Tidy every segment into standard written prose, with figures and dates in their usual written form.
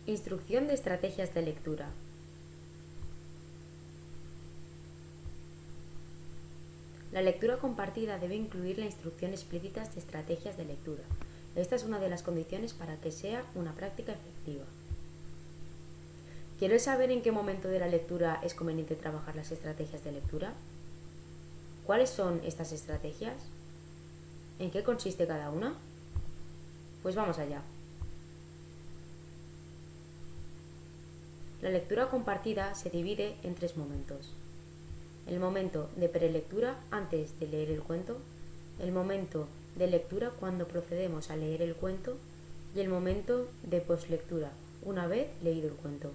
Instrucción de estrategias de lectura. La lectura compartida debe incluir la instrucción explícita de estrategias de lectura. Esta es una de las condiciones para que sea una práctica efectiva. ¿Quieres saber en qué momento de la lectura es conveniente trabajar las estrategias de lectura? ¿Cuáles son estas estrategias? ¿En qué consiste cada una? Pues vamos allá. La lectura compartida se divide en 3 momentos. El momento de prelectura antes de leer el cuento, el momento de lectura cuando procedemos a leer el cuento y el momento de poslectura una vez leído el cuento.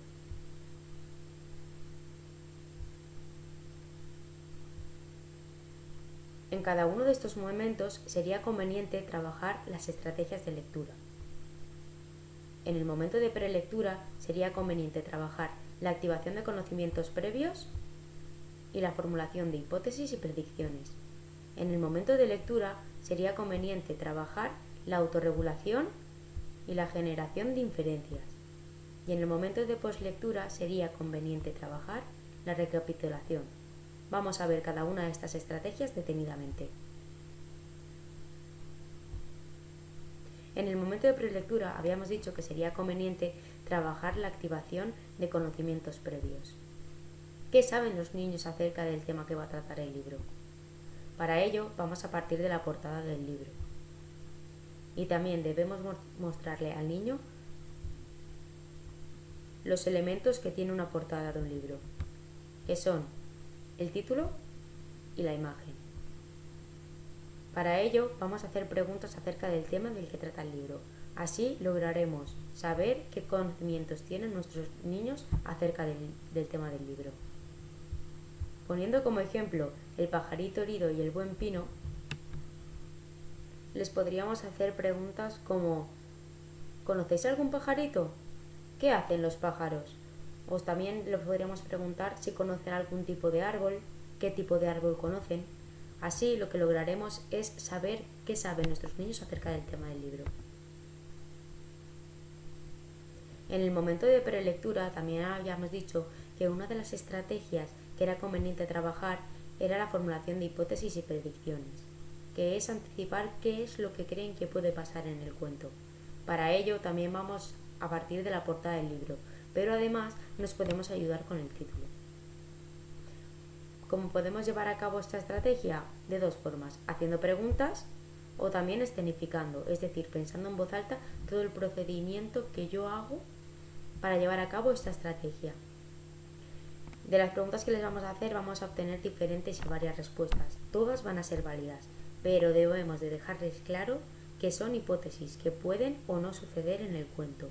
En cada uno de estos momentos sería conveniente trabajar las estrategias de lectura. En el momento de prelectura sería conveniente trabajar la activación de conocimientos previos y la formulación de hipótesis y predicciones. En el momento de lectura sería conveniente trabajar la autorregulación y la generación de inferencias. Y en el momento de poslectura sería conveniente trabajar la recapitulación. Vamos a ver cada una de estas estrategias detenidamente. En el momento de prelectura habíamos dicho que sería conveniente trabajar la activación de conocimientos previos. ¿Qué saben los niños acerca del tema que va a tratar el libro? Para ello vamos a partir de la portada del libro. Y también debemos mostrarle al niño los elementos que tiene una portada de un libro, que son el título y la imagen. Para ello vamos a hacer preguntas acerca del tema del que trata el libro. Así lograremos saber qué conocimientos tienen nuestros niños acerca del tema del libro. Poniendo como ejemplo el pajarito herido y el buen pino, les podríamos hacer preguntas como: ¿conocéis algún pajarito? ¿Qué hacen los pájaros? O también les podríamos preguntar si conocen algún tipo de árbol, qué tipo de árbol conocen. Así lo que lograremos es saber qué saben nuestros niños acerca del tema del libro. En el momento de prelectura también habíamos dicho que una de las estrategias que era conveniente trabajar era la formulación de hipótesis y predicciones, que es anticipar qué es lo que creen que puede pasar en el cuento. Para ello también vamos a partir de la portada del libro, pero además nos podemos ayudar con el título. ¿Cómo podemos llevar a cabo esta estrategia? De 2 formas: haciendo preguntas o también escenificando, es decir, pensando en voz alta todo el procedimiento que yo hago para llevar a cabo esta estrategia. De las preguntas que les vamos a hacer vamos a obtener diferentes y varias respuestas. Todas van a ser válidas, pero debemos de dejarles claro que son hipótesis que pueden o no suceder en el cuento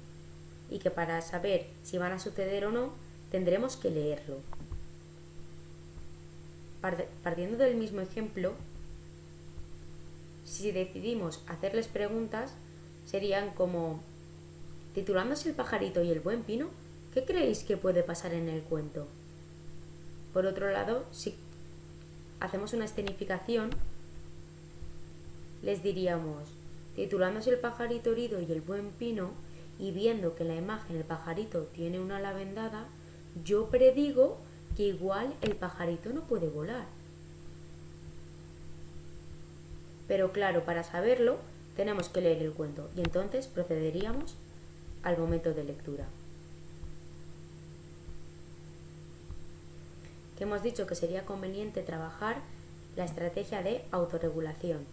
y que para saber si van a suceder o no tendremos que leerlo. Partiendo del mismo ejemplo, si decidimos hacerles preguntas, serían como: titulándose el pajarito y el buen pino, ¿qué creéis que puede pasar en el cuento? Por otro lado, si hacemos una escenificación, les diríamos: titulándose el pajarito herido y el buen pino, y viendo que en la imagen el pajarito tiene una ala vendada, yo predigo que igual el pajarito no puede volar. Pero claro, para saberlo tenemos que leer el cuento y entonces procederíamos al momento de lectura. Que hemos dicho que sería conveniente trabajar la estrategia de autorregulación.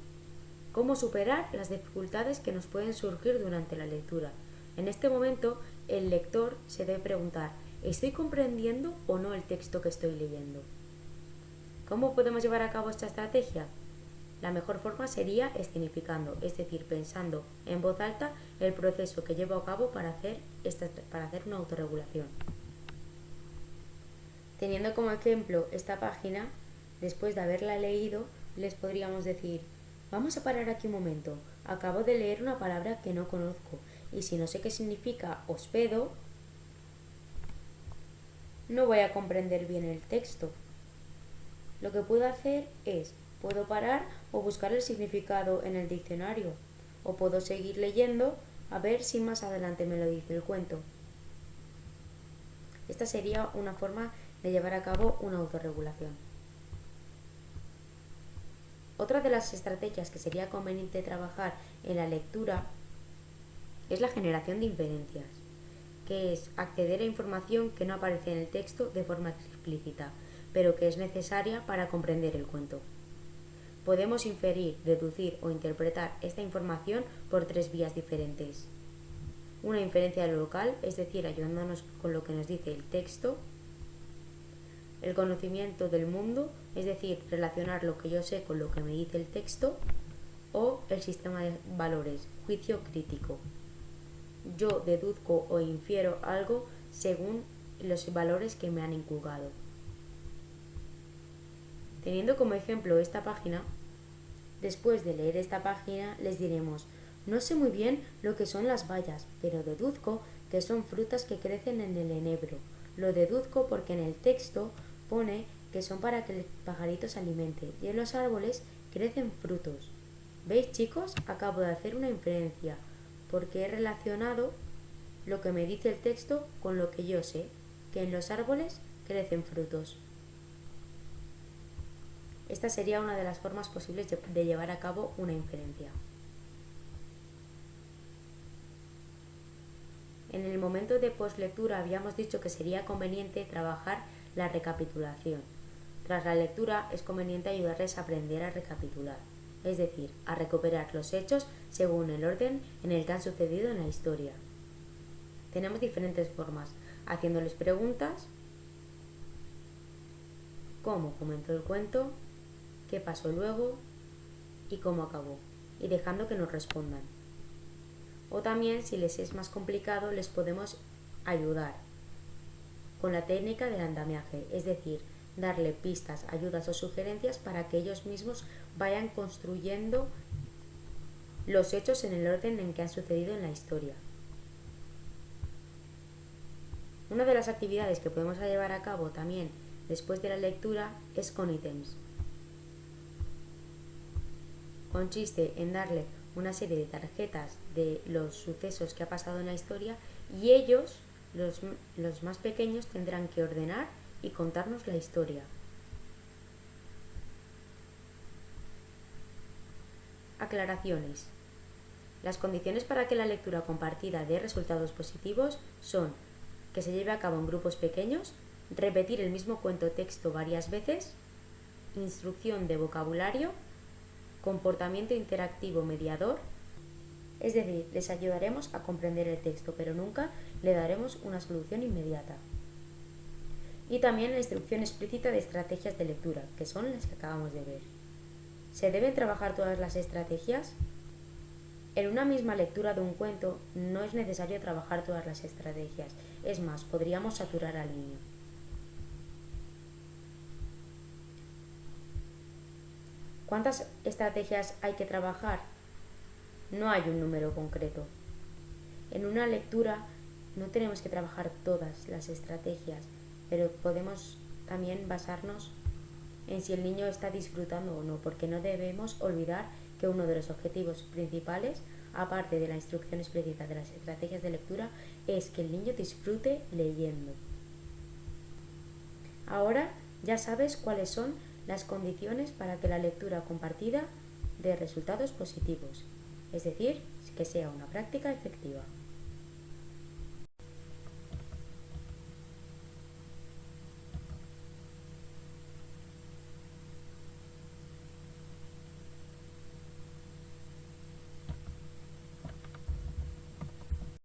¿Cómo superar las dificultades que nos pueden surgir durante la lectura? En este momento el lector se debe preguntar: ¿estoy comprendiendo o no el texto que estoy leyendo? ¿Cómo podemos llevar a cabo esta estrategia? La mejor forma sería escenificando, es decir, pensando en voz alta el proceso que llevo a cabo para hacer una autorregulación. Teniendo como ejemplo esta página, después de haberla leído, les podríamos decir: vamos a parar aquí un momento, acabo de leer una palabra que no conozco y si no sé qué significa hospedo, no voy a comprender bien el texto. Lo que puedo hacer es, puedo parar o buscar el significado en el diccionario, o puedo seguir leyendo a ver si más adelante me lo dice el cuento. Esta sería una forma de llevar a cabo una autorregulación. Otra de las estrategias que sería conveniente trabajar en la lectura es la generación de inferencias, que es acceder a información que no aparece en el texto de forma explícita, pero que es necesaria para comprender el cuento. Podemos inferir, deducir o interpretar esta información por 3 vías diferentes. Una inferencia de lo local, es decir, ayudándonos con lo que nos dice el texto. El conocimiento del mundo, es decir, relacionar lo que yo sé con lo que me dice el texto. O el sistema de valores, juicio crítico. Yo deduzco o infiero algo según los valores que me han inculcado. Teniendo como ejemplo esta página, después de leer esta página les diremos: no sé muy bien lo que son las bayas, pero deduzco que son frutas que crecen en el enebro. Lo deduzco porque en el texto pone que son para que el pajarito se alimente y en los árboles crecen frutos. ¿Veis, chicos? Acabo de hacer una inferencia porque he relacionado lo que me dice el texto con lo que yo sé, que en los árboles crecen frutos. Esta sería una de las formas posibles de llevar a cabo una inferencia. En el momento de postlectura habíamos dicho que sería conveniente trabajar la recapitulación. Tras la lectura es conveniente ayudarles a aprender a recapitular, es decir, a recuperar los hechos según el orden en el que han sucedido en la historia. Tenemos diferentes formas, haciéndoles preguntas: ¿cómo comenzó el cuento?, ¿qué pasó luego?, y cómo acabó, y dejando que nos respondan. O también, si les es más complicado, les podemos ayudar con la técnica del andamiaje, es decir, darle pistas, ayudas o sugerencias para que ellos mismos vayan construyendo los hechos en el orden en que han sucedido en la historia. Una de las actividades que podemos llevar a cabo también después de la lectura es con ítems. Consiste en darle una serie de tarjetas de los sucesos que ha pasado en la historia y ellos, los más pequeños, tendrán que ordenar y contarnos la historia. Aclaraciones. Las condiciones para que la lectura compartida dé resultados positivos son que se lleve a cabo en grupos pequeños, repetir el mismo cuento texto varias veces, instrucción de vocabulario, comportamiento interactivo mediador, es decir, les ayudaremos a comprender el texto, pero nunca le daremos una solución inmediata. Y también la instrucción explícita de estrategias de lectura, que son las que acabamos de ver. ¿Se deben trabajar todas las estrategias? En una misma lectura de un cuento no es necesario trabajar todas las estrategias, es más, podríamos saturar al niño. ¿Cuántas estrategias hay que trabajar? No hay un número concreto. En una lectura no tenemos que trabajar todas las estrategias, pero podemos también basarnos en si el niño está disfrutando o no, porque no debemos olvidar que uno de los objetivos principales, aparte de la instrucción explícita de las estrategias de lectura, es que el niño disfrute leyendo. Ahora ya sabes cuáles son las condiciones para que la lectura compartida dé resultados positivos, es decir, que sea una práctica efectiva.